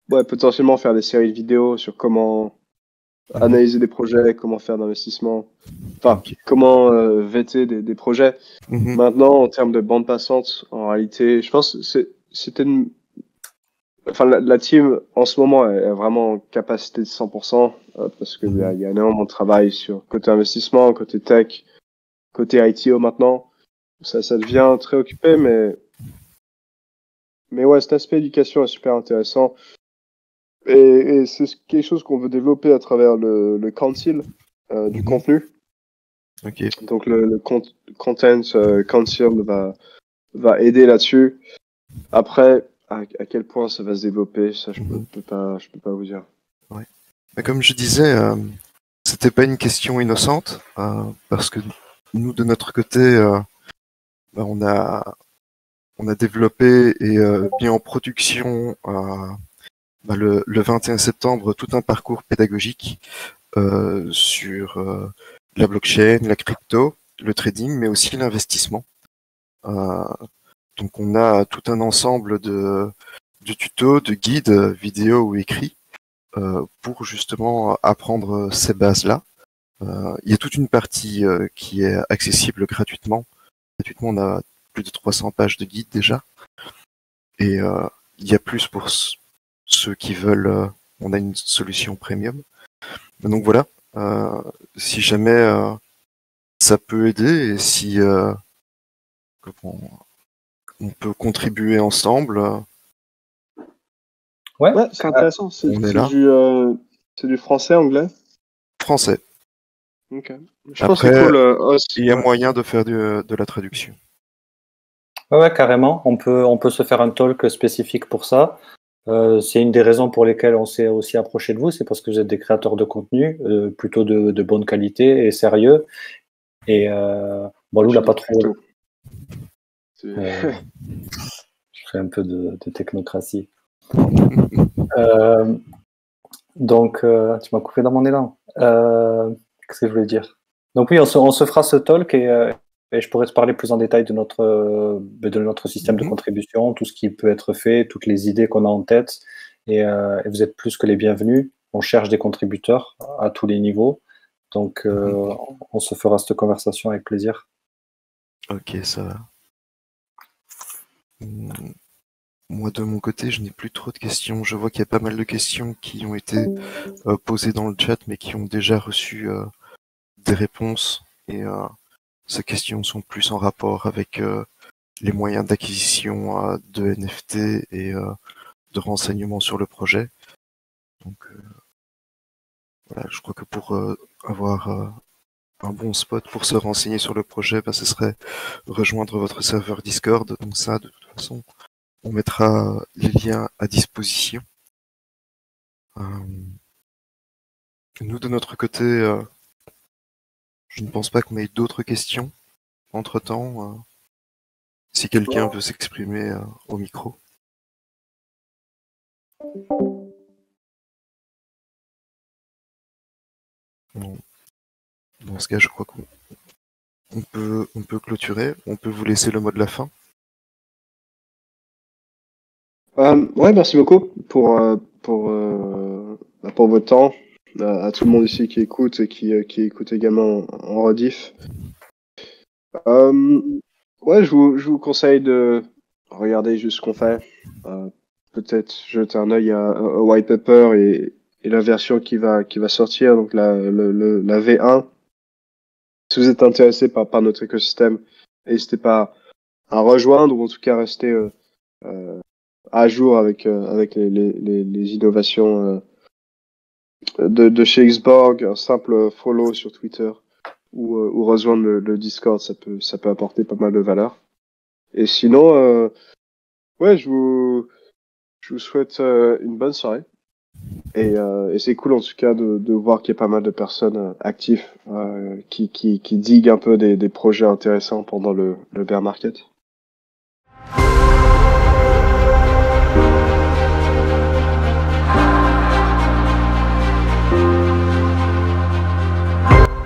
Speaker 2: potentiellement faire des séries de vidéos sur comment analyser des projets, comment faire d'investissement, enfin comment vêter des projets. Maintenant, en termes de bande passante, en réalité, je pense que c'était la team en ce moment est vraiment en capacité de 100% parce qu'il y a énormément de travail sur côté investissement, côté tech, côté ITO maintenant. Ça devient très occupé, mais ouais, cet aspect éducation est super intéressant. Et c'est quelque chose qu'on veut développer à travers le council du contenu. Donc le content council va aider là-dessus. Après, à quel point ça va se développer, ça je peux pas vous dire.
Speaker 4: Ouais. Mais comme je disais, c'était pas une question innocente parce que nous de notre côté, on a développé et mis en production le 21 septembre tout un parcours pédagogique sur la blockchain, la crypto, le trading, mais aussi l'investissement. Donc on a tout un ensemble de tutos, de guides, vidéos ou écrits pour justement apprendre ces bases-là. Il y a toute une partie qui est accessible gratuitement. Gratuitement, on a plus de 300 pages de guides déjà. Et il y a plus pour ceux qui veulent. On a une solution premium. Donc voilà, si jamais ça peut aider et si on peut contribuer ensemble.
Speaker 2: Ouais, c'est intéressant. C'est du français, anglais?
Speaker 4: Français.
Speaker 2: Ok. Je pense que c'est cool.
Speaker 4: Il y a moyen de faire de la traduction.
Speaker 3: Ouais, carrément. On peut se faire un talk spécifique pour ça. C'est une des raisons pour lesquelles on s'est aussi approché de vous, c'est parce que vous êtes des créateurs de contenu plutôt de bonne qualité et sérieux. Et Lou l'a pas trop. Je fais un peu de technocratie. Donc, tu m'as coupé dans mon élan. Qu'est-ce que je voulais dire? Donc oui, on se fera ce talk et je pourrais te parler plus en détail de notre système de contribution, tout ce qui peut être fait, toutes les idées qu'on a en tête. Et vous êtes plus que les bienvenus. On cherche des contributeurs à tous les niveaux. Donc, on se fera cette conversation avec plaisir.
Speaker 4: Ok, ça va. Moi, de mon côté, je n'ai plus trop de questions. Je vois qu'il y a pas mal de questions qui ont été posées dans le chat, mais qui ont déjà reçu des réponses. Et ces questions sont plus en rapport avec les moyens d'acquisition de NFT et de renseignements sur le projet. Donc voilà, je crois que pour avoir un bon spot pour se renseigner sur le projet, ce serait rejoindre votre serveur Discord. Donc ça, de toute façon, on mettra les liens à disposition. Nous, de notre côté, je ne pense pas qu'on ait d'autres questions. Entre-temps, si quelqu'un veut s'exprimer au micro. Bon, dans ce cas, je crois on peut clôturer. On peut vous laisser le mot de la fin.
Speaker 2: Ouais, merci beaucoup pour votre temps, à tout le monde ici qui écoute et qui écoute également en rediff. Ouais, je vous conseille de regarder juste ce qu'on fait. Peut-être jeter un œil à White Paper et la version qui va sortir, donc la V1. Si vous êtes intéressé par notre écosystème, n'hésitez pas à rejoindre ou en tout cas rester à jour avec les innovations de chez Xborg. Un simple follow sur Twitter ou rejoindre le Discord, ça peut apporter pas mal de valeur. Et sinon, ouais, je vous souhaite une bonne soirée. Et c'est cool en tout cas de voir qu'il y a pas mal de personnes actives qui diguent un peu des projets intéressants pendant le bear market.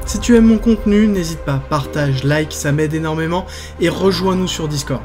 Speaker 1: Si tu aimes mon contenu, n'hésite pas, partage, like, ça m'aide énormément et rejoins-nous sur Discord.